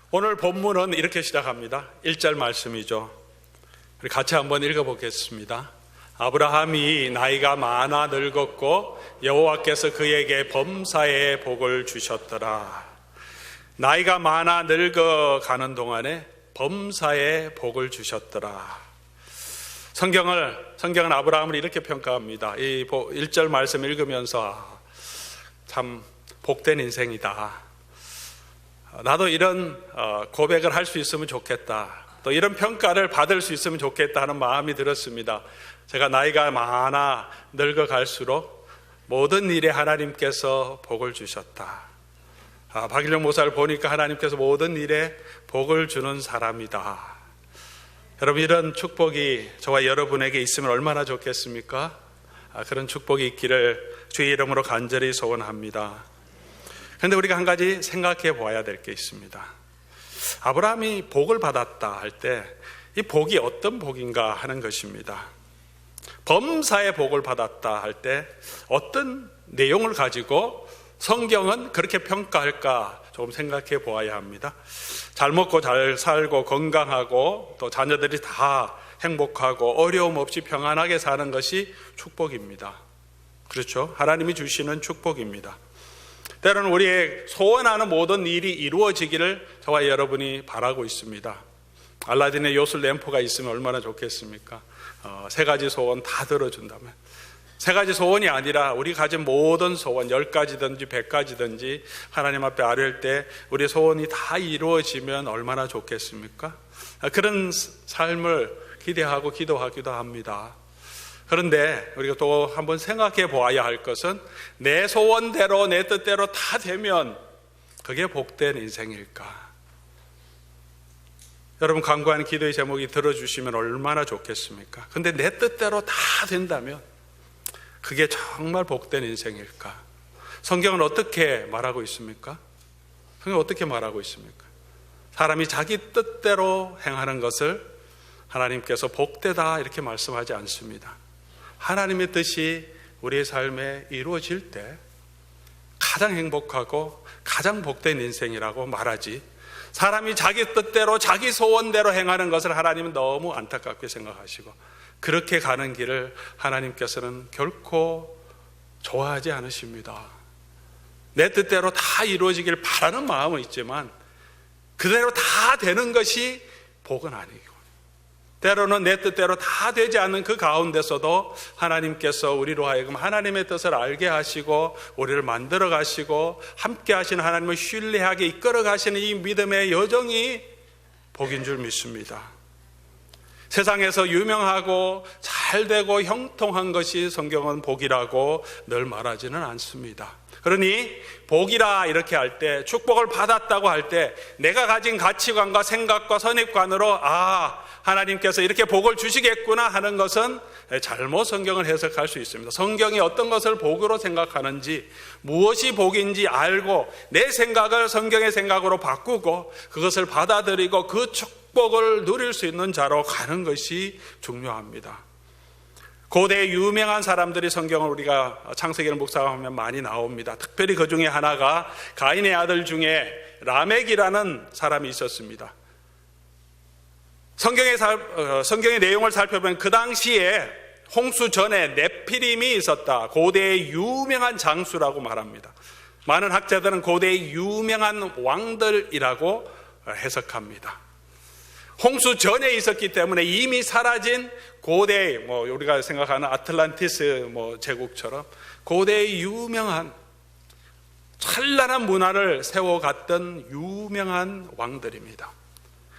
오늘 본문은 이렇게 시작합니다. 1절 말씀이죠. 우리 같이 한번 읽어보겠습니다. 아브라함이 나이가 많아 늙었고 여호와께서 그에게 범사의 복을 주셨더라. 나이가 많아 늙어가는 동안에 범사의 복을 주셨더라. 성경은 아브라함을 이렇게 평가합니다. 이 1절 말씀 읽으면서 참 복된 인생이다. 나도 이런 고백을 할 수 있으면 좋겠다. 또 이런 평가를 받을 수 있으면 좋겠다 하는 마음이 들었습니다. 제가 나이가 많아 늙어갈수록 모든 일에 하나님께서 복을 주셨다. 박일영 목사를 보니까 하나님께서 모든 일에 복을 주는 사람이다. 여러분, 이런 축복이 저와 여러분에게 있으면 얼마나 좋겠습니까? 그런 축복이 있기를 주의 이름으로 간절히 소원합니다. 그런데 우리가 한 가지 생각해 보아야 될 게 있습니다. 아브라함이 복을 받았다 할 때 이 복이 어떤 복인가 하는 것입니다. 범사의 복을 받았다 할 때 어떤 내용을 가지고 성경은 그렇게 평가할까 조금 생각해 보아야 합니다. 잘 먹고 잘 살고 건강하고 또 자녀들이 다 행복하고 어려움 없이 평안하게 사는 것이 축복입니다. 그렇죠? 하나님이 주시는 축복입니다. 때로는 우리의 소원하는 모든 일이 이루어지기를 저와 여러분이 바라고 있습니다. 알라딘의 요술 램프가 있으면 얼마나 좋겠습니까? 3가지 소원 다 들어준다면, 3가지 소원이 아니라 우리 가진 모든 소원 10가지든지 100가지든지 하나님 앞에 아뢰을 때 우리 소원이 다 이루어지면 얼마나 좋겠습니까? 그런 삶을 기대하고 기도하기도 합니다. 그런데 우리가 또 한번 생각해 보아야 할 것은 내 소원대로 내 뜻대로 다 되면 그게 복된 인생일까? 여러분, 간구하는 기도의 제목이 들어주시면 얼마나 좋겠습니까? 근데 내 뜻대로 다 된다면 그게 정말 복된 인생일까? 성경은 어떻게 말하고 있습니까? 성경은 어떻게 말하고 있습니까? 사람이 자기 뜻대로 행하는 것을 하나님께서 복되다 이렇게 말씀하지 않습니다. 하나님의 뜻이 우리의 삶에 이루어질 때 가장 행복하고 가장 복된 인생이라고 말하지, 사람이 자기 뜻대로 자기 소원대로 행하는 것을 하나님은 너무 안타깝게 생각하시고 그렇게 가는 길을 하나님께서는 결코 좋아하지 않으십니다. 내 뜻대로 다 이루어지길 바라는 마음은 있지만 그대로 다 되는 것이 복은 아니고, 때로는 내 뜻대로 다 되지 않는 그 가운데서도 하나님께서 우리로 하여금 하나님의 뜻을 알게 하시고 우리를 만들어 가시고 함께 하시는 하나님을 신뢰하게 이끌어 가시는 이 믿음의 여정이 복인 줄 믿습니다. 세상에서 유명하고 잘되고 형통한 것이 성경은 복이라고 늘 말하지는 않습니다. 그러니 복이라 이렇게 할 때, 축복을 받았다고 할 때 내가 가진 가치관과 생각과 선입관으로 하나님께서 이렇게 복을 주시겠구나 하는 것은 잘못 성경을 해석할 수 있습니다. 성경이 어떤 것을 복으로 생각하는지, 무엇이 복인지 알고 내 생각을 성경의 생각으로 바꾸고 그것을 받아들이고 그 축복을 누릴 수 있는 자로 가는 것이 중요합니다. 고대 유명한 사람들이 성경을 우리가 창세기를 묵상하면 많이 나옵니다. 특별히 그 중에 하나가 가인의 아들 중에 라멕이라는 사람이 있었습니다. 성경의 내용을 살펴보면 그 당시에 홍수 전에 네피림이 있었다. 고대의 유명한 장수라고 말합니다. 많은 학자들은 고대의 유명한 왕들이라고 해석합니다. 홍수 전에 있었기 때문에 이미 사라진 고대의 우리가 생각하는 아틀란티스 제국처럼 고대의 유명한 찬란한 문화를 세워갔던 유명한 왕들입니다.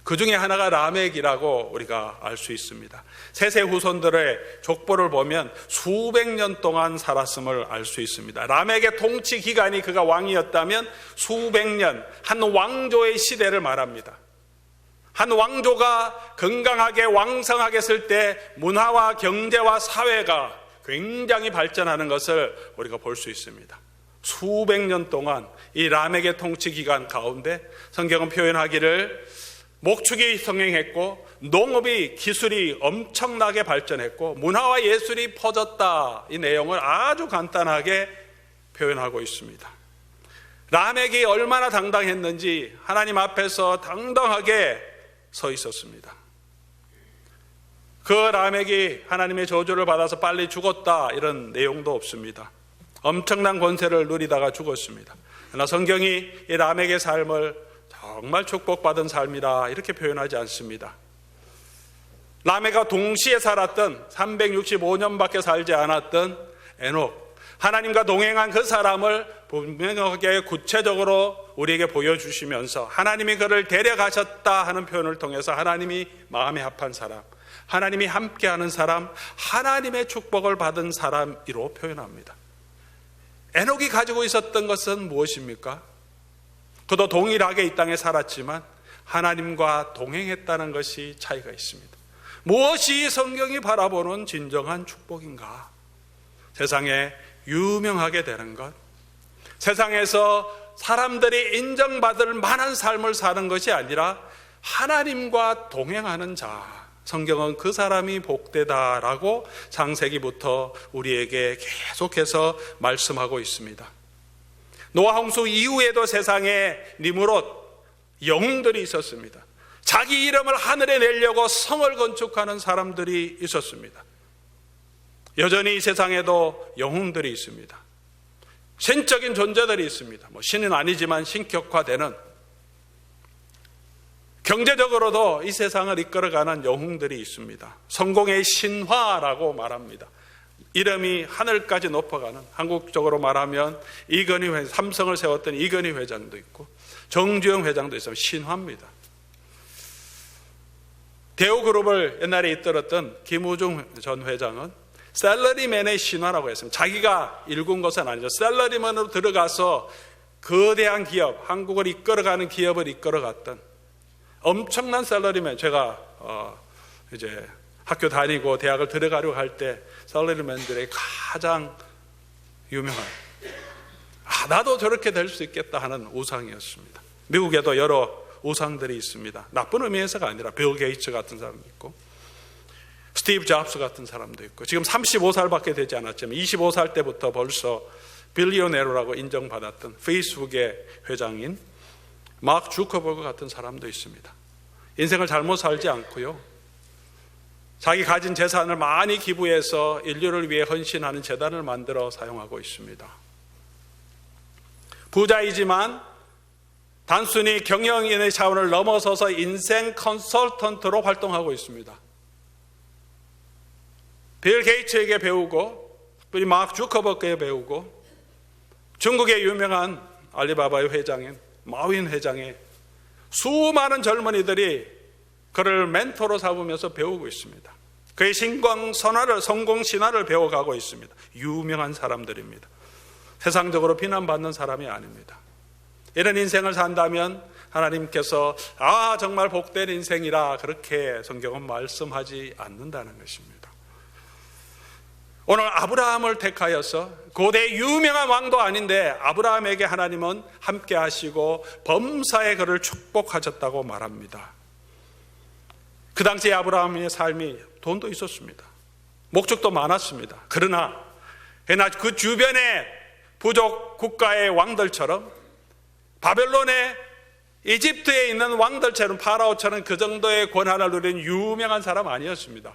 그 중에 하나가 라멕이라고 우리가 알 수 있습니다. 세세 후손들의 족보를 보면 수백 년 동안 살았음을 알 수 있습니다. 라멕의 통치 기간이 그가 왕이었다면 수백 년, 한 왕조의 시대를 말합니다. 한 왕조가 건강하게 왕성하게 했을 때 문화와 경제와 사회가 굉장히 발전하는 것을 우리가 볼 수 있습니다. 수백 년 동안 이 라멕의 통치 기간 가운데 성경은 표현하기를 목축이 성행했고 농업이 기술이 엄청나게 발전했고 문화와 예술이 퍼졌다, 이 내용을 아주 간단하게 표현하고 있습니다. 라멕이 얼마나 당당했는지 하나님 앞에서 당당하게 서 있었습니다. 그 라멕이 하나님의 저주를 받아서 빨리 죽었다 이런 내용도 없습니다. 엄청난 권세를 누리다가 죽었습니다. 그러나 성경이 이 라멕의 삶을 정말 축복받은 삶이라 이렇게 표현하지 않습니다. 라멕과 동시에 살았던 365년밖에 살지 않았던 에녹, 하나님과 동행한 그 사람을 분명하게 구체적으로 우리에게 보여주시면서 하나님이 그를 데려가셨다 하는 표현을 통해서 하나님이 마음에 합한 사람, 하나님이 함께하는 사람, 하나님의 축복을 받은 사람으로 표현합니다. 에녹이 가지고 있었던 것은 무엇입니까? 그도 동일하게 이 땅에 살았지만 하나님과 동행했다는 것이 차이가 있습니다. 무엇이 성경이 바라보는 진정한 축복인가? 세상에 유명하게 되는 것, 세상에서 사람들이 인정받을 만한 삶을 사는 것이 아니라 하나님과 동행하는 자, 성경은 그 사람이 복되다라고 창세기부터 우리에게 계속해서 말씀하고 있습니다. 노아 홍수 이후에도 세상에 니므롯 영웅들이 있었습니다. 자기 이름을 하늘에 내려고 성을 건축하는 사람들이 있었습니다. 여전히 이 세상에도 영웅들이 있습니다. 신적인 존재들이 있습니다. 신은 아니지만 신격화되는, 경제적으로도 이 세상을 이끌어가는 영웅들이 있습니다. 성공의 신화라고 말합니다. 이름이 하늘까지 높아가는, 한국적으로 말하면 이건희 회장, 삼성을 세웠던 이건희 회장도 있고 정주영 회장도 있으면 신화입니다. 대우그룹을 옛날에 이끌었던 김우중 전 회장은 셀러리맨의 신화라고 했습니다. 자기가 일군 것은 아니죠. 셀러리맨으로 들어가서 거대한 기업, 한국을 이끌어가는 기업을 이끌어갔던 엄청난 셀러리맨. 제가 이제 학교 다니고 대학을 들어가려고 할 때 셀러리맨들의 가장 유명한, 나도 저렇게 될 수 있겠다 하는 우상이었습니다. 미국에도 여러 우상들이 있습니다. 나쁜 의미에서가 아니라 빌 게이츠 같은 사람도 있고 스티브 잡스 같은 사람도 있고, 지금 35살밖에 되지 않았지만 25살 때부터 벌써 빌리오네로라고 인정받았던 페이스북의 회장인 마크 주커버그 같은 사람도 있습니다. 인생을 잘못 살지 않고요, 자기 가진 재산을 많이 기부해서 인류를 위해 헌신하는 재단을 만들어 사용하고 있습니다. 부자이지만 단순히 경영인의 차원을 넘어서서 인생 컨설턴트로 활동하고 있습니다. 빌 게이츠에게 배우고, 특별히 마크 주커버그에 배우고, 중국의 유명한 알리바바의 회장인 마윈 회장의 수많은 젊은이들이 그를 멘토로 삼으면서 배우고 있습니다. 그의 성공 신화를 배워가고 있습니다. 유명한 사람들입니다. 세상적으로 비난받는 사람이 아닙니다. 이런 인생을 산다면 하나님께서 정말 복된 인생이라 그렇게 성경은 말씀하지 않는다는 것입니다. 오늘 아브라함을 택하여서 고대 유명한 왕도 아닌데 아브라함에게 하나님은 함께 하시고 범사에 그를 축복하셨다고 말합니다. 그 당시에 아브라함의 삶이 돈도 있었습니다. 목적도 많았습니다. 그러나 그 주변의 부족 국가의 왕들처럼, 바벨론의 이집트에 있는 왕들처럼, 파라오처럼 그 정도의 권한을 누린 유명한 사람 아니었습니다.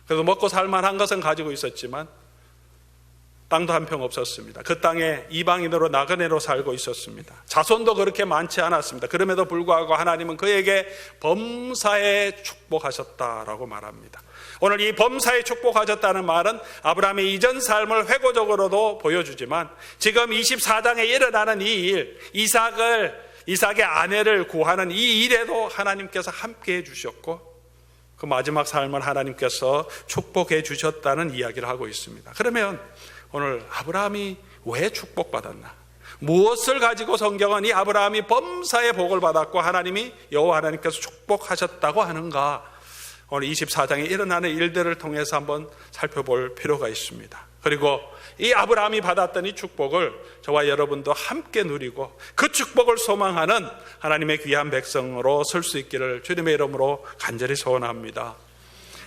그래서 먹고 살만한 것은 가지고 있었지만 땅도 한 평 없었습니다. 그 땅에 이방인으로 나그네로 살고 있었습니다. 자손도 그렇게 많지 않았습니다. 그럼에도 불구하고 하나님은 그에게 범사에 축복하셨다라고 말합니다. 오늘 이 범사에 축복하셨다는 말은 아브라함의 이전 삶을 회고적으로도 보여주지만 지금 24장에 일어나는 이 일, 이삭의 아내를 구하는 이 일에도 하나님께서 함께 해주셨고 그 마지막 삶을 하나님께서 축복해 주셨다는 이야기를 하고 있습니다. 그러면 오늘 아브라함이 왜 축복받았나? 무엇을 가지고 성경은 이 아브라함이 범사의 복을 받았고 하나님이 여호와 하나님께서 축복하셨다고 하는가? 오늘 24장에 일어나는 일들을 통해서 한번 살펴볼 필요가 있습니다. 그리고 이 아브라함이 받았던 이 축복을 저와 여러분도 함께 누리고 그 축복을 소망하는 하나님의 귀한 백성으로 설 수 있기를 주님의 이름으로 간절히 소원합니다.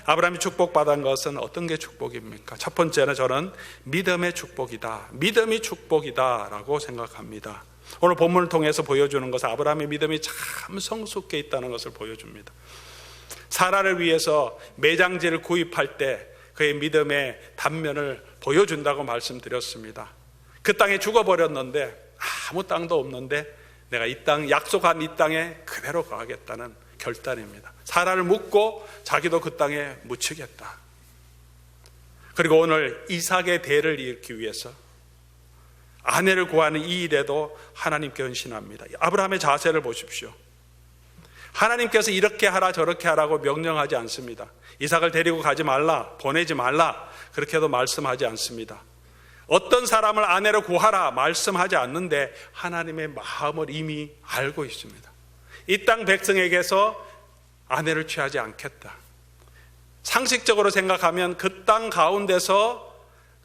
아브라함이 축복받은 것은 어떤 게 축복입니까? 첫 번째는 저는 믿음의 축복이다. 믿음이 축복이다라고 생각합니다. 오늘 본문을 통해서 보여주는 것은 아브라함의 믿음이 참 성숙해 있다는 것을 보여줍니다. 사라를 위해서 매장지를 구입할 때 그의 믿음의 단면을 보여준다고 말씀드렸습니다. 그 땅에 죽어버렸는데 아무 땅도 없는데 내가 이 땅, 약속한 이 땅에 그대로 가겠다는 결단입니다. 사라를 묻고 자기도 그 땅에 묻히겠다. 그리고 오늘 이삭의 대를 이루기 위해서 아내를 구하는 이 일에도 하나님께 헌신합니다. 아브라함의 자세를 보십시오. 하나님께서 이렇게 하라 저렇게 하라고 명령하지 않습니다. 이삭을 데리고 가지 말라, 보내지 말라 그렇게도 말씀하지 않습니다. 어떤 사람을 아내로 구하라 말씀하지 않는데 하나님의 마음을 이미 알고 있습니다. 이 땅 백성에게서 아내를 취하지 않겠다. 상식적으로 생각하면 그 땅 가운데서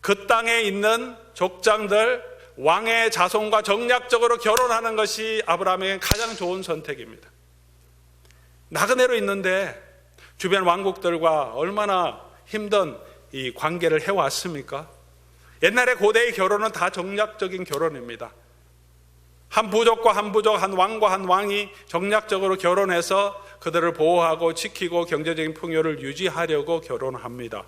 그 땅에 있는 족장들, 왕의 자손과 정략적으로 결혼하는 것이 아브라함에게 가장 좋은 선택입니다. 나그네로 있는데 주변 왕국들과 얼마나 힘든 이 관계를 해왔습니까? 옛날에 고대의 결혼은 다 정략적인 결혼입니다. 한 부족과 한 부족, 한 왕과 한 왕이 정략적으로 결혼해서 그들을 보호하고 지키고 경제적인 풍요를 유지하려고 결혼합니다.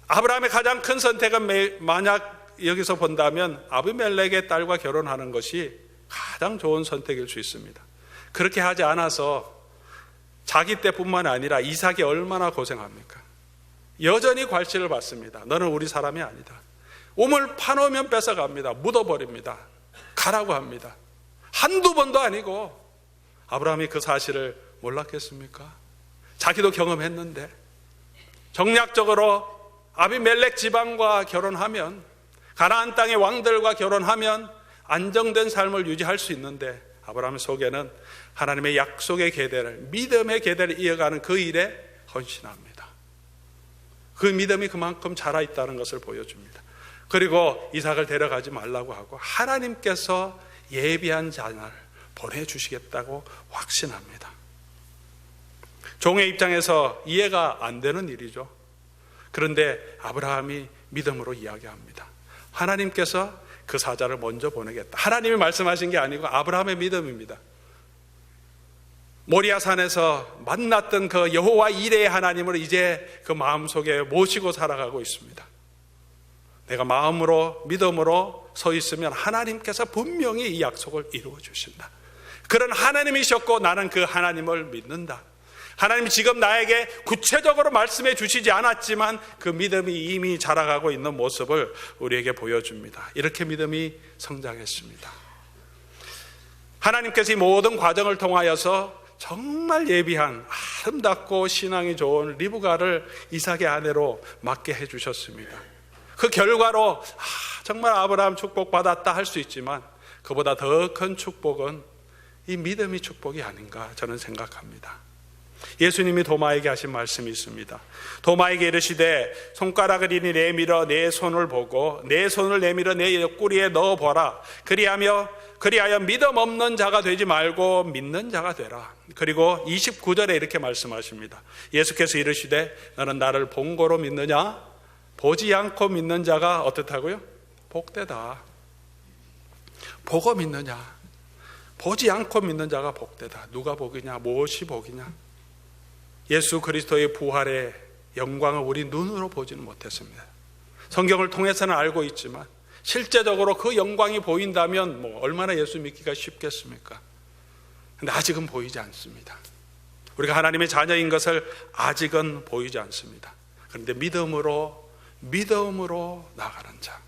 아브라함의 가장 큰 선택은 만약 여기서 본다면 아비멜렉의 딸과 결혼하는 것이 가장 좋은 선택일 수 있습니다. 그렇게 하지 않아서 자기 때뿐만 아니라 이삭이 얼마나 고생합니까? 여전히 괄시를 받습니다. 너는 우리 사람이 아니다. 우물 파놓으면 뺏어갑니다. 묻어버립니다. 가라고 합니다. 한두 번도 아니고 아브라함이 그 사실을 몰랐겠습니까? 자기도 경험했는데 정략적으로 아비멜렉 지방과 결혼하면, 가나안 땅의 왕들과 결혼하면 안정된 삶을 유지할 수 있는데 아브라함 속에는 하나님의 약속의 계대를, 믿음의 계대를 이어가는 그 일에 헌신합니다. 그 믿음이 그만큼 자라있다는 것을 보여줍니다. 그리고 이삭을 데려가지 말라고 하고 하나님께서 예비한 자녀를 보내주시겠다고 확신합니다. 종의 입장에서 이해가 안 되는 일이죠. 그런데 아브라함이 믿음으로 이야기합니다. 하나님께서 그 사자를 먼저 보내겠다. 하나님이 말씀하신 게 아니고 아브라함의 믿음입니다. 모리아 산에서 만났던 그 여호와 이레의 하나님을 이제 그 마음속에 모시고 살아가고 있습니다. 내가 마음으로 믿음으로 서 있으면 하나님께서 분명히 이 약속을 이루어 주신다. 그런 하나님이셨고 나는 그 하나님을 믿는다. 하나님이 지금 나에게 구체적으로 말씀해 주시지 않았지만 그 믿음이 이미 자라가고 있는 모습을 우리에게 보여줍니다. 이렇게 믿음이 성장했습니다. 하나님께서 이 모든 과정을 통하여서 정말 예비한 아름답고 신앙이 좋은 리브가를 이삭의 아내로 맡게 해주셨습니다. 그 결과로 정말 아브라함 축복받았다 할 수 있지만 그보다 더 큰 축복은 이 믿음이 축복이 아닌가 저는 생각합니다. 예수님이 도마에게 하신 말씀이 있습니다. 도마에게 이르시되 손가락을 이리 내밀어 내 손을 보고 내 손을 내밀어 내 옆구리에 넣어보라. 그리하여 믿음 없는 자가 되지 말고 믿는 자가 되라. 그리고 29절에 이렇게 말씀하십니다. 예수께서 이르시되 너는 나를 본 거로 믿느냐? 보지 않고 믿는 자가 어떻다고요? 복되다. 보고 믿느냐? 보지 않고 믿는 자가 복되다. 누가 복이냐? 무엇이 복이냐? 예수 그리스도의 부활의 영광을 우리 눈으로 보지는 못했습니다. 성경을 통해서는 알고 있지만 실제적으로 그 영광이 보인다면 얼마나 예수 믿기가 쉽겠습니까? 근데 아직은 보이지 않습니다. 우리가 하나님의 자녀인 것을 아직은 보이지 않습니다. 그런데 믿음으로 나가는 자,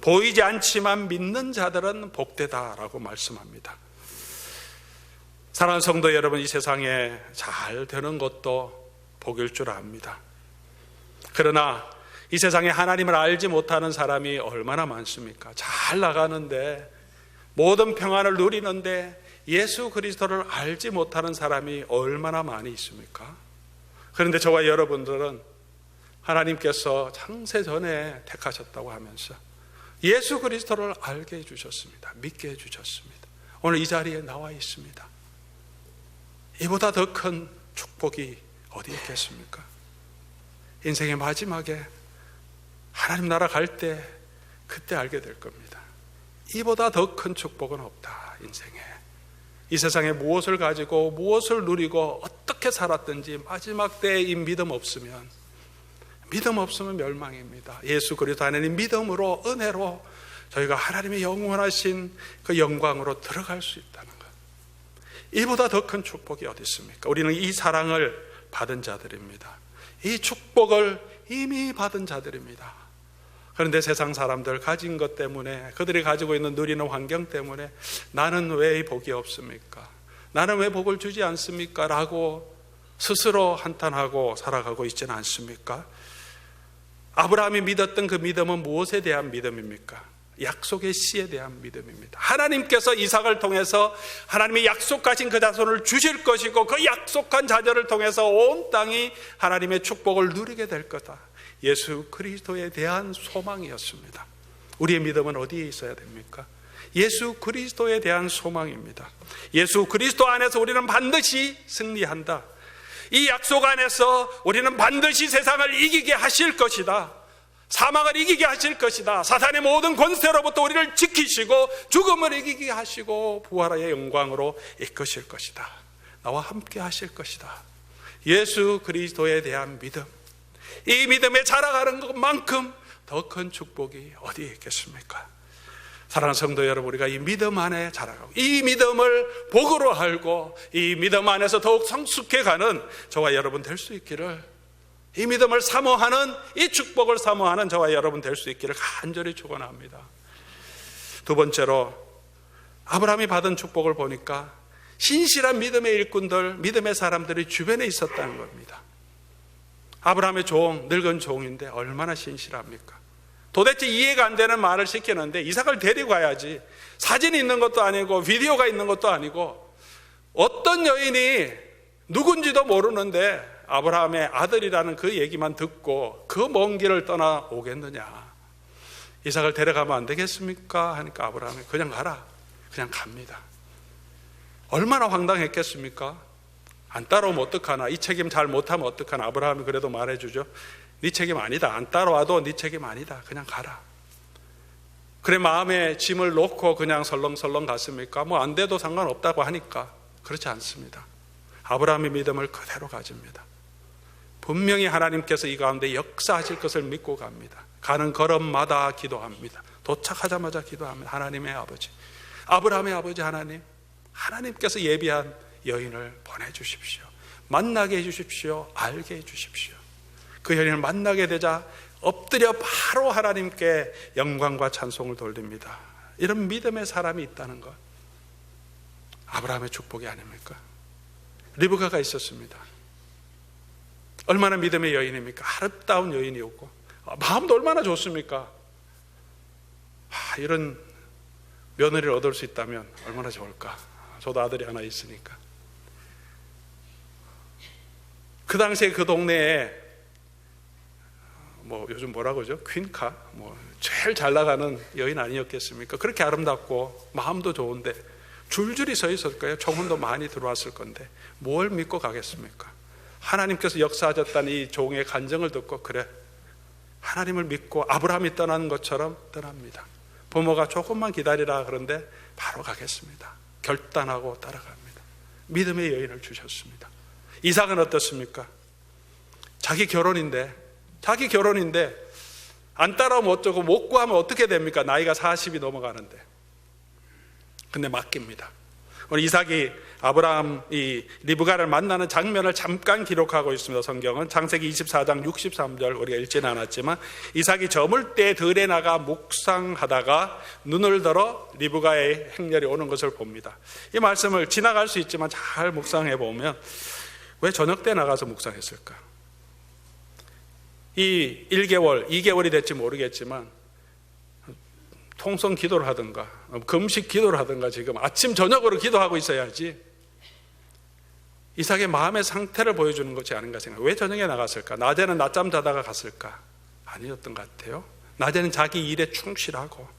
보이지 않지만 믿는 자들은 복되다라고 말씀합니다. 사랑하는 성도 여러분, 이 세상에 잘 되는 것도 복일 줄 압니다. 그러나 이 세상에 하나님을 알지 못하는 사람이 얼마나 많습니까? 잘 나가는데 모든 평안을 누리는데 예수 그리스도를 알지 못하는 사람이 얼마나 많이 있습니까? 그런데 저와 여러분들은 하나님께서 창세전에 택하셨다고 하면서 예수 그리스도를 알게 해주셨습니다. 믿게 해주셨습니다. 오늘 이 자리에 나와 있습니다. 이보다 더 큰 축복이 어디 있겠습니까? 인생의 마지막에 하나님 나라 갈 때 그때 알게 될 겁니다. 이보다 더 큰 축복은 없다. 인생에 이 세상에 무엇을 가지고 무엇을 누리고 어떻게 살았든지 마지막 때에 이 믿음 없으면 멸망입니다. 예수 그리스도 안에 믿음으로 은혜로 저희가 하나님의 영원하신 그 영광으로 들어갈 수 있다는 것, 이보다 더 큰 축복이 어디 있습니까? 우리는 이 사랑을 받은 자들입니다. 이 축복을 이미 받은 자들입니다. 그런데 세상 사람들 가진 것 때문에, 그들이 가지고 있는 누리는 환경 때문에 나는 왜 복이 없습니까? 나는 왜 복을 주지 않습니까? 라고 스스로 한탄하고 살아가고 있지는 않습니까? 아브라함이 믿었던 그 믿음은 무엇에 대한 믿음입니까? 약속의 씨에 대한 믿음입니다. 하나님께서 이삭을 통해서 하나님이 약속하신 그 자손을 주실 것이고 그 약속한 자녀를 통해서 온 땅이 하나님의 축복을 누리게 될 거다. 예수 그리스도에 대한 소망이었습니다. 우리의 믿음은 어디에 있어야 됩니까? 예수 그리스도에 대한 소망입니다. 예수 그리스도 안에서 우리는 반드시 승리한다. 이 약속 안에서 우리는 반드시 세상을 이기게 하실 것이다. 사망을 이기게 하실 것이다. 사탄의 모든 권세로부터 우리를 지키시고 죽음을 이기게 하시고 부활의 영광으로 이끄실 것이다. 나와 함께 하실 것이다. 예수 그리스도에 대한 믿음, 이 믿음에 자라가는 것만큼 더 큰 축복이 어디에 있겠습니까? 사랑하는 성도 여러분, 우리가 이 믿음 안에 자라가고 이 믿음을 복으로 알고 이 믿음 안에서 더욱 성숙해가는 저와 여러분 될 수 있기를, 이 믿음을 사모하는, 이 축복을 사모하는 저와 여러분 될 수 있기를 간절히 축원합니다. 두 번째로, 아브라함이 받은 축복을 보니까 신실한 믿음의 일꾼들, 믿음의 사람들이 주변에 있었다는 겁니다. 아브라함의 종, 늙은 종인데 얼마나 신실합니까? 도대체 이해가 안 되는 말을 시키는데 이삭을 데리고 가야지. 사진이 있는 것도 아니고 비디오가 있는 것도 아니고 어떤 여인이 누군지도 모르는데 아브라함의 아들이라는 그 얘기만 듣고 그 먼 길을 떠나 오겠느냐. 이삭을 데려가면 안 되겠습니까? 하니까 아브라함이 그냥 가라. 그냥 갑니다. 얼마나 황당했겠습니까? 안 따라오면 어떡하나, 이 책임 잘 못하면 어떡하나. 아브라함이 그래도 말해주죠. 네 책임 아니다. 안 따라와도 네 책임 아니다. 그냥 가라. 그래 마음에 짐을 놓고 그냥 설렁설렁 갔습니까? 뭐 안 돼도 상관없다고 하니까. 그렇지 않습니다. 아브라함의 믿음을 그대로 가집니다. 분명히 하나님께서 이 가운데 역사하실 것을 믿고 갑니다. 가는 걸음마다 기도합니다. 도착하자마자 기도합니다. 하나님의 아버지, 아브라함의 아버지 하나님, 하나님께서 예비한 여인을 보내주십시오. 만나게 해주십시오. 알게 해주십시오. 그 여인을 만나게 되자 엎드려 바로 하나님께 영광과 찬송을 돌립니다. 이런 믿음의 사람이 있다는 것, 아브라함의 축복이 아닙니까? 리브가가 있었습니다. 얼마나 믿음의 여인입니까? 아름다운 여인이었고 마음도 얼마나 좋습니까? 이런 며느리를 얻을 수 있다면 얼마나 좋을까? 저도 아들이 하나 있으니까. 그 당시에 그 동네에 뭐 요즘 뭐라고 하죠? 퀸카, 뭐 제일 잘 나가는 여인 아니었겠습니까? 그렇게 아름답고 마음도 좋은데 줄줄이 서 있을 거예요. 청혼도 많이 들어왔을 건데 뭘 믿고 가겠습니까? 하나님께서 역사하셨다는 이 종의 간증을 듣고 그래, 하나님을 믿고 아브라함이 떠나는 것처럼 떠납니다. 부모가 조금만 기다리라 그런데 바로 가겠습니다. 결단하고 따라갑니다. 믿음의 여인을 주셨습니다. 이삭은 어떻습니까? 자기 결혼인데 안 따라오면 어쩌고 못 구하면 어떻게 됩니까? 나이가 40이 넘어가는데. 근데 맡깁니다. 오늘 이삭이 아브라함 이 리브가를 만나는 장면을 잠깐 기록하고 있습니다. 성경은 창세기 24장 63절 우리가 읽지는 않았지만, 이삭이 저물 때 들에 나가 묵상하다가 눈을 들어 리브가의 행렬이 오는 것을 봅니다. 이 말씀을 지나갈 수 있지만 잘 묵상해 보면 왜 저녁 때 나가서 묵상했을까? 이 1개월, 2개월이 될지 모르겠지만 통성 기도를 하든가 금식 기도를 하든가 지금 아침 저녁으로 기도하고 있어야지. 이삭의 마음의 상태를 보여주는 것이 아닌가 생각해요. 왜 저녁에 나갔을까? 낮에는 낮잠 자다가 갔을까? 아니었던 것 같아요. 낮에는 자기 일에 충실하고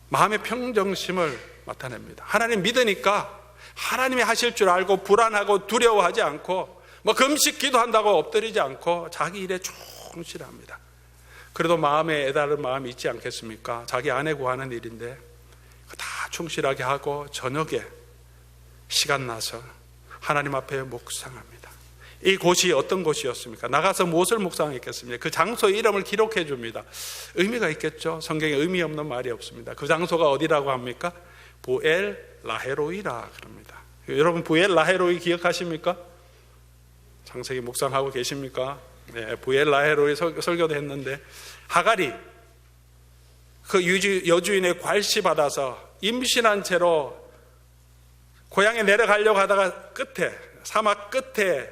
마음의 평정심을 나타냅니다. 하나님 믿으니까 하나님이 하실 줄 알고 불안하고 두려워하지 않고 뭐 금식 기도한다고 엎드리지 않고 자기 일에 충실합니다. 그래도 마음에 애달은 마음이 있지 않겠습니까? 자기 아내 구하는 일인데 다 충실하게 하고 저녁에 시간 나서 하나님 앞에 묵상합니다. 이 곳이 어떤 곳이었습니까? 나가서 무엇을 묵상했겠습니까? 그 장소의 이름을 기록해 줍니다. 의미가 있겠죠? 성경에 의미 없는 말이 없습니다. 그 장소가 어디라고 합니까? 부엘 라헤로이라 그럽니다. 여러분 부엘 라헤로이 기억하십니까? 창세기 묵상하고 계십니까? 네, 부엘 라헤로이 설교도 했는데 하갈이 그 여주인의 괄시 받아서 임신한 채로 고향에 내려가려고 하다가 끝에 사막 끝에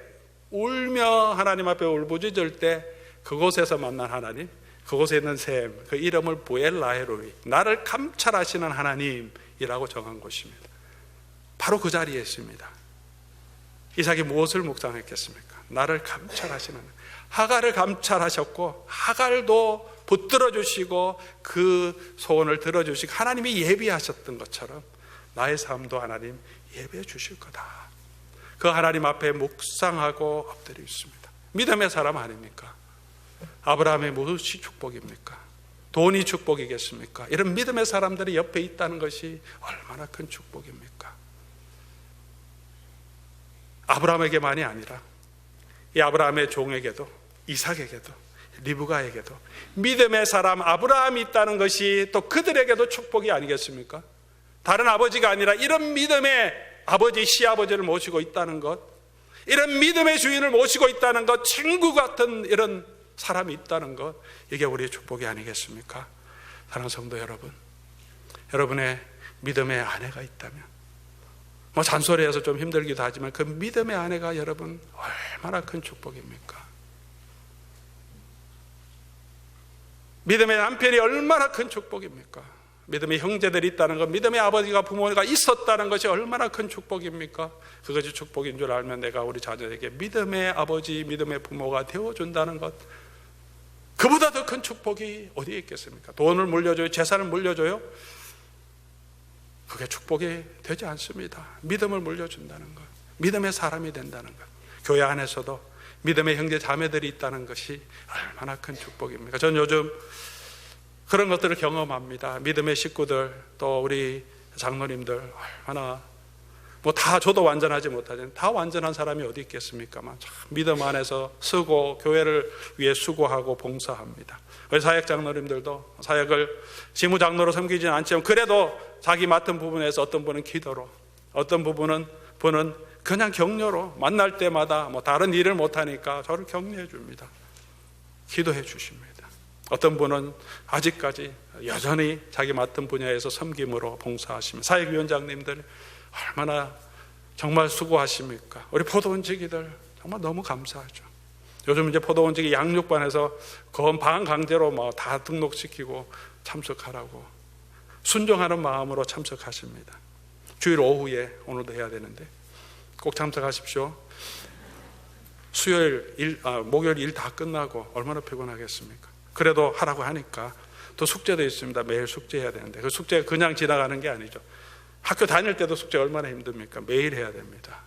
울며 하나님 앞에 울부짖을 때 그곳에서 만난 하나님, 그곳에 있는 샘, 그 이름을 부엘 라헤로이, 나를 감찰하시는 하나님이라고 정한 곳입니다. 바로 그 자리에 있습니다. 이삭이 무엇을 묵상했겠습니까? 나를 감찰하시는, 하갈을 감찰하셨고 하갈도 붙들어 주시고 그 소원을 들어주시고 하나님이 예비하셨던 것처럼 나의 삶도 하나님 예배해 주실 거다. 그 하나님 앞에 묵상하고 엎드려 있습니다. 믿음의 사람 아닙니까? 아브라함의 무엇이 축복입니까? 돈이 축복이겠습니까? 이런 믿음의 사람들이 옆에 있다는 것이 얼마나 큰 축복입니까? 아브라함에게만이 아니라 이 아브라함의 종에게도, 이삭에게도, 리브가에게도 믿음의 사람 아브라함이 있다는 것이 또 그들에게도 축복이 아니겠습니까? 다른 아버지가 아니라 이런 믿음의 아버지, 시아버지를 모시고 있다는 것, 이런 믿음의 주인을 모시고 있다는 것, 친구 같은 이런 사람이 있다는 것, 이게 우리의 축복이 아니겠습니까? 사랑하는 성도 여러분, 여러분의 믿음의 아내가 있다면, 뭐 잔소리해서 좀 힘들기도 하지만 그 믿음의 아내가 여러분 얼마나 큰 축복입니까? 믿음의 남편이 얼마나 큰 축복입니까? 믿음의 형제들이 있다는 것, 믿음의 아버지가 부모가 있었다는 것이 얼마나 큰 축복입니까? 그것이 축복인 줄 알면 내가 우리 자녀에게 믿음의 아버지, 믿음의 부모가 되어준다는 것, 그보다 더 큰 축복이 어디에 있겠습니까? 돈을 물려줘요? 재산을 물려줘요? 그게 축복이 되지 않습니다. 믿음을 물려준다는 것, 믿음의 사람이 된다는 것, 교회 안에서도 믿음의 형제 자매들이 있다는 것이 얼마나 큰 축복입니까? 저는 요즘 그런 것들을 경험합니다. 믿음의 식구들, 또 우리 장로님들 얼마나 뭐 다 저도 완전하지 못하지만 다 완전한 사람이 어디 있겠습니까만 참 믿음 안에서 쓰고 교회를 위해 수고하고 봉사합니다. 우리 사역 장로님들도 사역을 지무장로로 섬기지는 않지만 그래도 자기 맡은 부분에서 어떤 분은 기도로, 어떤 분은 그냥 격려로 만날 때마다 뭐 다른 일을 못하니까 저를 격려해 줍니다. 기도해 주십니다. 어떤 분은 아직까지 여전히 자기 맡은 분야에서 섬김으로 봉사하시면, 사역위원장님들 얼마나 정말 수고하십니까? 우리 포도원지기들 정말 너무 감사하죠. 요즘 이제 포도원지기 양육반에서 반 강제로 뭐 다 등록시키고 참석하라고 순종하는 마음으로 참석하십니다. 주일 오후에 오늘도 해야 되는데 꼭 참석하십시오. 목요일 일 다 끝나고 얼마나 피곤하겠습니까? 그래도 하라고 하니까. 또 숙제도 있습니다. 매일 숙제해야 되는데 그 숙제가 그냥 지나가는 게 아니죠. 학교 다닐 때도 숙제 얼마나 힘듭니까? 매일 해야 됩니다.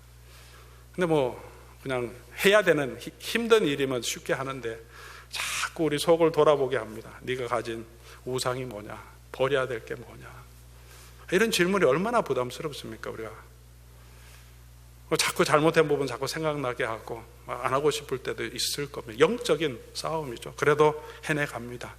근데 뭐 그냥 해야 되는 힘든 일이면 쉽게 하는데 자꾸 우리 속을 돌아보게 합니다. 네가 가진 우상이 뭐냐? 버려야 될 게 뭐냐? 이런 질문이 얼마나 부담스럽습니까? 우리가 자꾸 잘못한 부분 자꾸 생각나게 하고 안 하고 싶을 때도 있을 겁니다. 영적인 싸움이죠. 그래도 해내갑니다.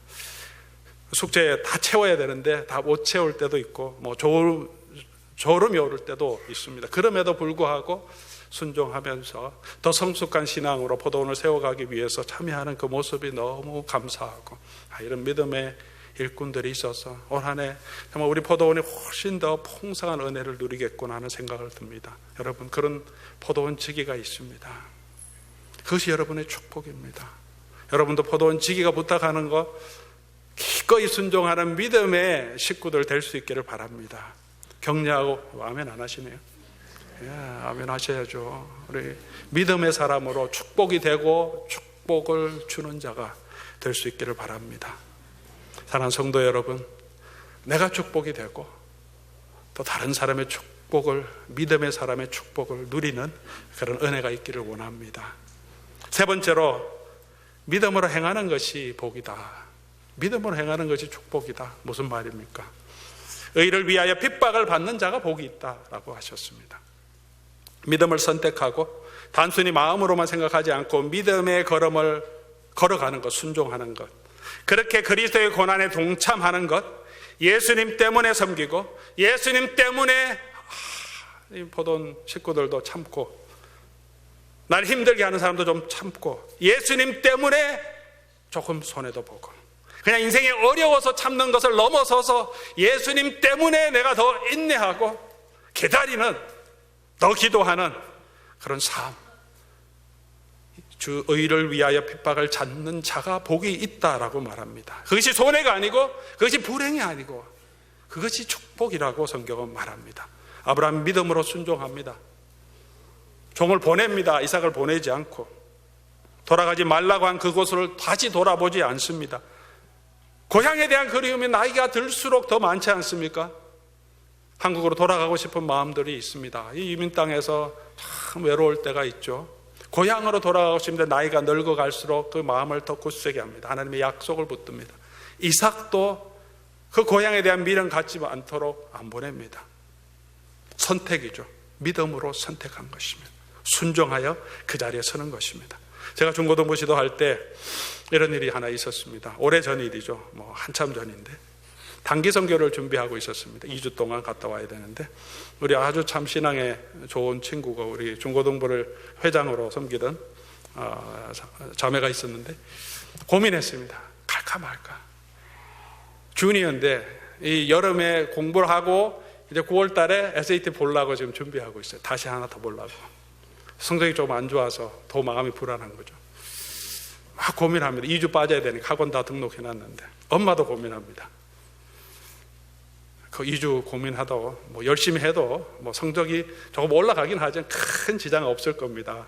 숙제 다 채워야 되는데 다 못 채울 때도 있고 뭐 졸음이 오를 때도 있습니다. 그럼에도 불구하고 순종하면서 더 성숙한 신앙으로 포도원을 세워가기 위해서 참여하는 그 모습이 너무 감사하고, 이런 믿음의 일꾼들이 있어서 올 한 해 정말 우리 포도원이 훨씬 더 풍성한 은혜를 누리겠구나 하는 생각을 듭니다. 여러분, 그런 포도원 지기가 있습니다. 그것이 여러분의 축복입니다. 여러분도 포도원 지기가 부탁하는 것 기꺼이 순종하는 믿음의 식구들 될 수 있기를 바랍니다. 격려하고 아멘 안 하시네요? 예, 아멘 하셔야죠. 우리 믿음의 사람으로 축복이 되고 축복을 주는 자가 될 수 있기를 바랍니다. 사랑하는 성도 여러분, 내가 축복이 되고 또 다른 사람의 축복을, 믿음의 사람의 축복을 누리는 그런 은혜가 있기를 원합니다. 세 번째로, 믿음으로 행하는 것이 복이다. 믿음으로 행하는 것이 축복이다. 무슨 말입니까? 의를 위하여 핍박을 받는 자가 복이 있다라고 하셨습니다. 믿음을 선택하고 단순히 마음으로만 생각하지 않고 믿음의 걸음을 걸어가는 것, 순종하는 것, 그렇게 그리스도의 고난에 동참하는 것, 예수님 때문에 섬기고 예수님 때문에 보던 식구들도 참고, 날 힘들게 하는 사람도 좀 참고, 예수님 때문에 조금 손해도 보고, 그냥 인생이 어려워서 참는 것을 넘어서서 예수님 때문에 내가 더 인내하고 기다리는, 더 기도하는 그런 삶, 주 의를 위하여 핍박을 찾는 자가 복이 있다라고 말합니다. 그것이 손해가 아니고 그것이 불행이 아니고 그것이 축복이라고 성경은 말합니다. 아브라함 믿음으로 순종합니다. 종을 보냅니다. 이삭을 보내지 않고 돌아가지 말라고 한 그곳을 다시 돌아보지 않습니다. 고향에 대한 그리움이 나이가 들수록 더 많지 않습니까? 한국으로 돌아가고 싶은 마음들이 있습니다. 이 이민 땅에서 참 외로울 때가 있죠. 고향으로 돌아가고 싶은데 나이가 늙어갈수록 그 마음을 더 굳세게 합니다. 하나님의 약속을 붙듭니다. 이삭도 그 고향에 대한 미련 갖지 않도록 안 보냅니다. 선택이죠. 믿음으로 선택한 것입니다. 순종하여 그 자리에 서는 것입니다. 제가 중고등부 지도할 때 이런 일이 하나 있었습니다. 오래전 일이죠. 한참 전인데 단기 선교를 준비하고 있었습니다. 2주 동안 갔다 와야 되는데 우리 아주 참 신앙에 좋은 친구가 우리 중고등부를 회장으로 섬기던 자매가 있었는데 고민했습니다. 갈까 말까. 주니어인데 이 여름에 공부를 하고 이제 9월 달에 SAT 보려고 지금 준비하고 있어요. 다시 하나 더 보려고. 성적이 좀 안 좋아서 더 마음이 불안한 거죠. 막 고민합니다. 2주 빠져야 되니까 학원 다 등록해놨는데 엄마도 고민합니다. 그 2주 고민하도 열심히 해도 성적이 조금 올라가긴 하지만 큰 지장 없을 겁니다.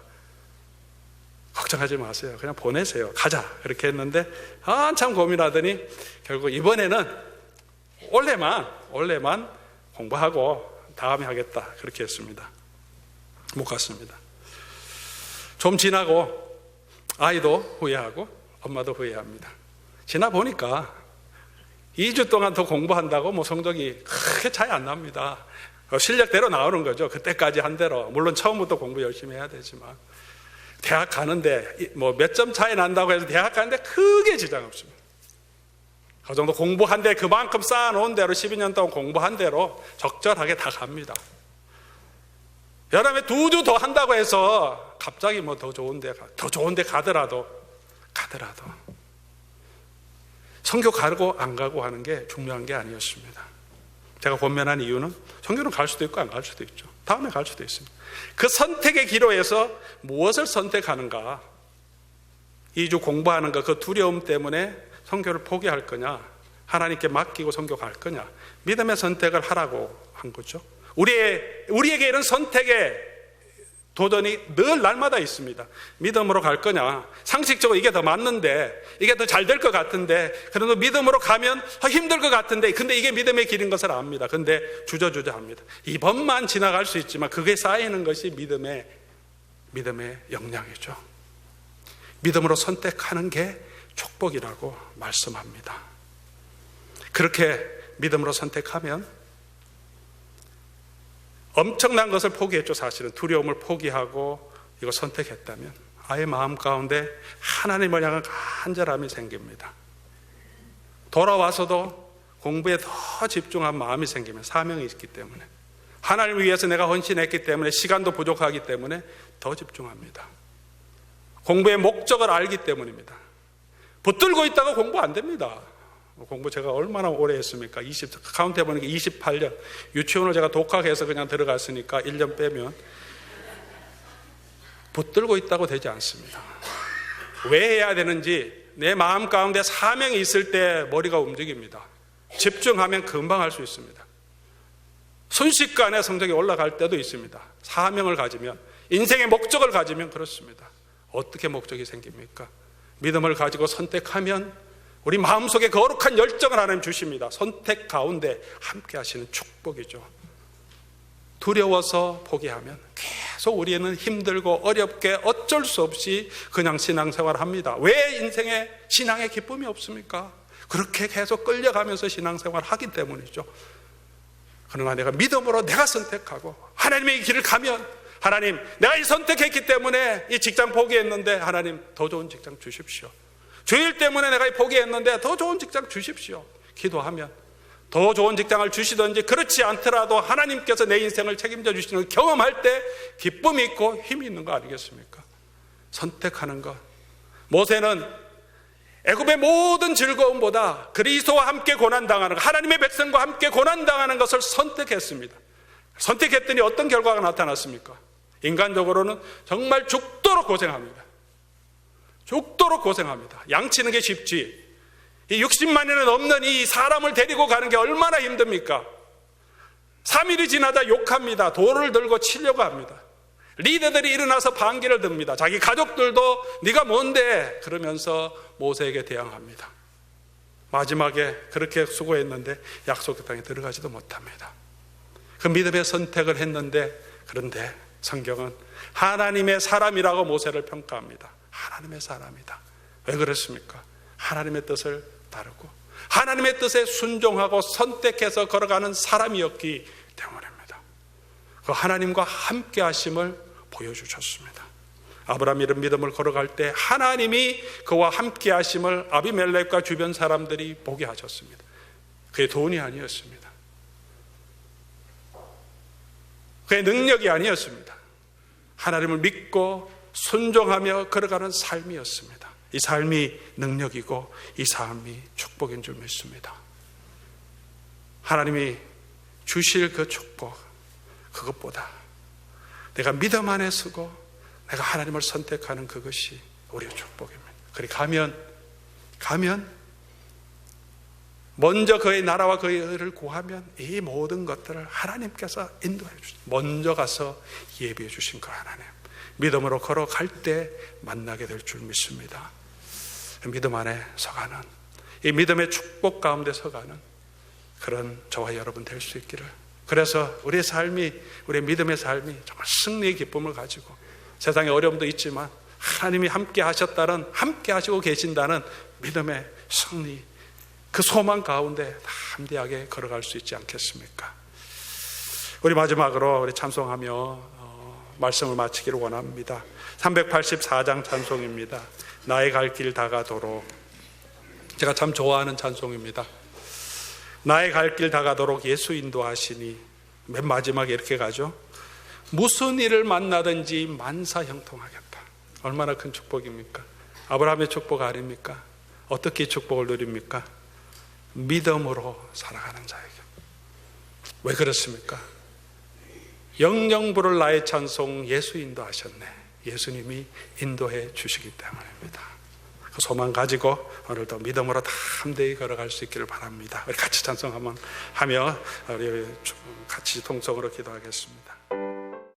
걱정하지 마세요. 그냥 보내세요. 가자. 그렇게 했는데 한참 고민하더니 결국 이번에는 원래만 공부하고 다음에 하겠다. 그렇게 했습니다. 못 갔습니다. 좀 지나고 아이도 후회하고 엄마도 후회합니다. 지나 보니까 2주 동안 더 공부한다고 성적이 크게 차이 안 납니다. 실력대로 나오는 거죠. 그때까지 한 대로. 물론 처음부터 공부 열심히 해야 되지만 대학 가는데 몇 점 차이 난다고 해서 대학 가는데 크게 지장 없습니다. 그 정도 공부한 대 그만큼 쌓아놓은 대로 12년 동안 공부한 대로 적절하게 다 갑니다. 여름에 2주 더 한다고 해서 갑자기 더 좋은 데 가더라도 선교 가고 안 가고 하는 게 중요한 게 아니었습니다. 제가 권면한 이유는 선교는 갈 수도 있고 안 갈 수도 있죠. 다음에 갈 수도 있습니다. 그 선택의 기로에서 무엇을 선택하는가, 2주 공부하는 것, 그 두려움 때문에 선교를 포기할 거냐, 하나님께 맡기고 선교 갈 거냐, 믿음의 선택을 하라고 한 거죠. 우리에게 이런 선택의 도전이 늘 날마다 있습니다. 믿음으로 갈 거냐, 상식적으로 이게 더 맞는데, 이게 더 잘 될 것 같은데, 그래도 믿음으로 가면 힘들 것 같은데, 근데 이게 믿음의 길인 것을 압니다. 근데 주저합니다. 이번만 지나갈 수 있지만 그게 쌓이는 것이 믿음의 역량이죠. 믿음으로 선택하는 게 축복이라고 말씀합니다. 그렇게 믿음으로 선택하면 엄청난 것을 포기했죠. 사실은 두려움을 포기하고 이거 선택했다면 아예 마음 가운데 하나님을 향한 간절함이 생깁니다. 돌아와서도 공부에 더 집중한 마음이 생기면, 사명이 있기 때문에, 하나님을 위해서 내가 헌신했기 때문에, 시간도 부족하기 때문에 더 집중합니다. 공부의 목적을 알기 때문입니다. 붙들고 있다가 공부 안 됩니다. 공부 제가 얼마나 오래 했습니까? 카운트 해보니까 28년. 유치원을 제가 독학해서 그냥 들어갔으니까 1년 빼면 붙들고 있다고 되지 않습니다. 왜 해야 되는지 내 마음 가운데 사명이 있을 때 머리가 움직입니다. 집중하면 금방 할 수 있습니다. 순식간에 성적이 올라갈 때도 있습니다. 사명을 가지면, 인생의 목적을 가지면 그렇습니다. 어떻게 목적이 생깁니까? 믿음을 가지고 선택하면 우리 마음속에 거룩한 열정을 하나님 주십니다. 선택 가운데 함께 하시는 축복이죠. 두려워서 포기하면 계속 우리는 힘들고 어렵게 어쩔 수 없이 그냥 신앙생활을 합니다. 왜 인생에 신앙의 기쁨이 없습니까? 그렇게 계속 끌려가면서 신앙생활을 하기 때문이죠. 그러나 내가 믿음으로 내가 선택하고 하나님의 길을 가면, 하나님, 내가 이 선택했기 때문에 이 직장 포기했는데 하나님 더 좋은 직장 주십시오. 주일 때문에 내가 포기했는데 더 좋은 직장 주십시오. 기도하면 더 좋은 직장을 주시든지, 그렇지 않더라도 하나님께서 내 인생을 책임져 주시는 걸 경험할 때 기쁨이 있고 힘이 있는 거 아니겠습니까? 선택하는 것. 모세는 애굽의 모든 즐거움보다 그리스도와 함께 고난당하는 것, 하나님의 백성과 함께 고난당하는 것을 선택했습니다. 선택했더니 어떤 결과가 나타났습니까? 인간적으로는 정말 죽도록 고생합니다. 죽도록 고생합니다. 양치는 게 쉽지, 이 60만년은 넘는 이 사람을 데리고 가는 게 얼마나 힘듭니까? 3일이 지나다 욕합니다. 돌을 들고 치려고 합니다. 리더들이 일어나서 반기를 듭니다. 자기 가족들도 네가 뭔데? 그러면서 모세에게 대항합니다. 마지막에 그렇게 수고했는데 약속의 땅에 들어가지도 못합니다. 그 믿음의 선택을 했는데, 그런데 성경은 하나님의 사람이라고 모세를 평가합니다. 하나님의 사람이다. 왜 그렇습니까? 하나님의 뜻을 따르고 하나님의 뜻에 순종하고 선택해서 걸어가는 사람이었기 때문입니다. 그 하나님과 함께 하심을 보여주셨습니다. 아브라함이 이런 믿음을 걸어갈 때 하나님이 그와 함께 하심을 아비멜렉과 주변 사람들이 보게 하셨습니다. 그의 돈이 아니었습니다. 그의 능력이 아니었습니다. 하나님을 믿고 순종하며 걸어가는 삶이었습니다. 이 삶이 능력이고 이 삶이 축복인 줄 믿습니다. 하나님이 주실 그 축복, 그것보다 내가 믿음 안에 서고 내가 하나님을 선택하는 그것이 우리의 축복입니다. 그리 가면 먼저 그의 나라와 그의 의를 구하면 이 모든 것들을 하나님께서 인도해 주십니다. 먼저 가서 예비해 주신 그 하나님, 믿음으로 걸어갈 때 만나게 될 줄 믿습니다. 믿음 안에 서가는, 이 믿음의 축복 가운데 서가는 그런 저와 여러분 될 수 있기를. 그래서 우리의 삶이, 우리의 믿음의 삶이 정말 승리의 기쁨을 가지고, 세상에 어려움도 있지만 하나님이 함께 하셨다는, 함께 하시고 계신다는 믿음의 승리, 그 소망 가운데 담대하게 걸어갈 수 있지 않겠습니까? 우리 마지막으로 우리 찬송하며 말씀을 마치기를 원합니다. 384장 찬송입니다. 나의 갈 길 다가도록. 제가 참 좋아하는 찬송입니다. 나의 갈 길 다가도록 예수 인도하시니. 맨 마지막에 이렇게 가죠. 무슨 일을 만나든지 만사 형통하겠다. 얼마나 큰 축복입니까? 아브라함의 축복 아닙니까? 어떻게 축복을 누립니까? 믿음으로 살아가는 자에게. 왜 그렇습니까? 영영 부를 나의 찬송 예수 인도하셨네. 예수님이 인도해 주시기 때문입니다. 그 소망 가지고 오늘도 믿음으로 담대히 걸어갈 수 있기를 바랍니다. 우리 같이 찬송 한번 하며 우리 같이 통성으로 기도하겠습니다.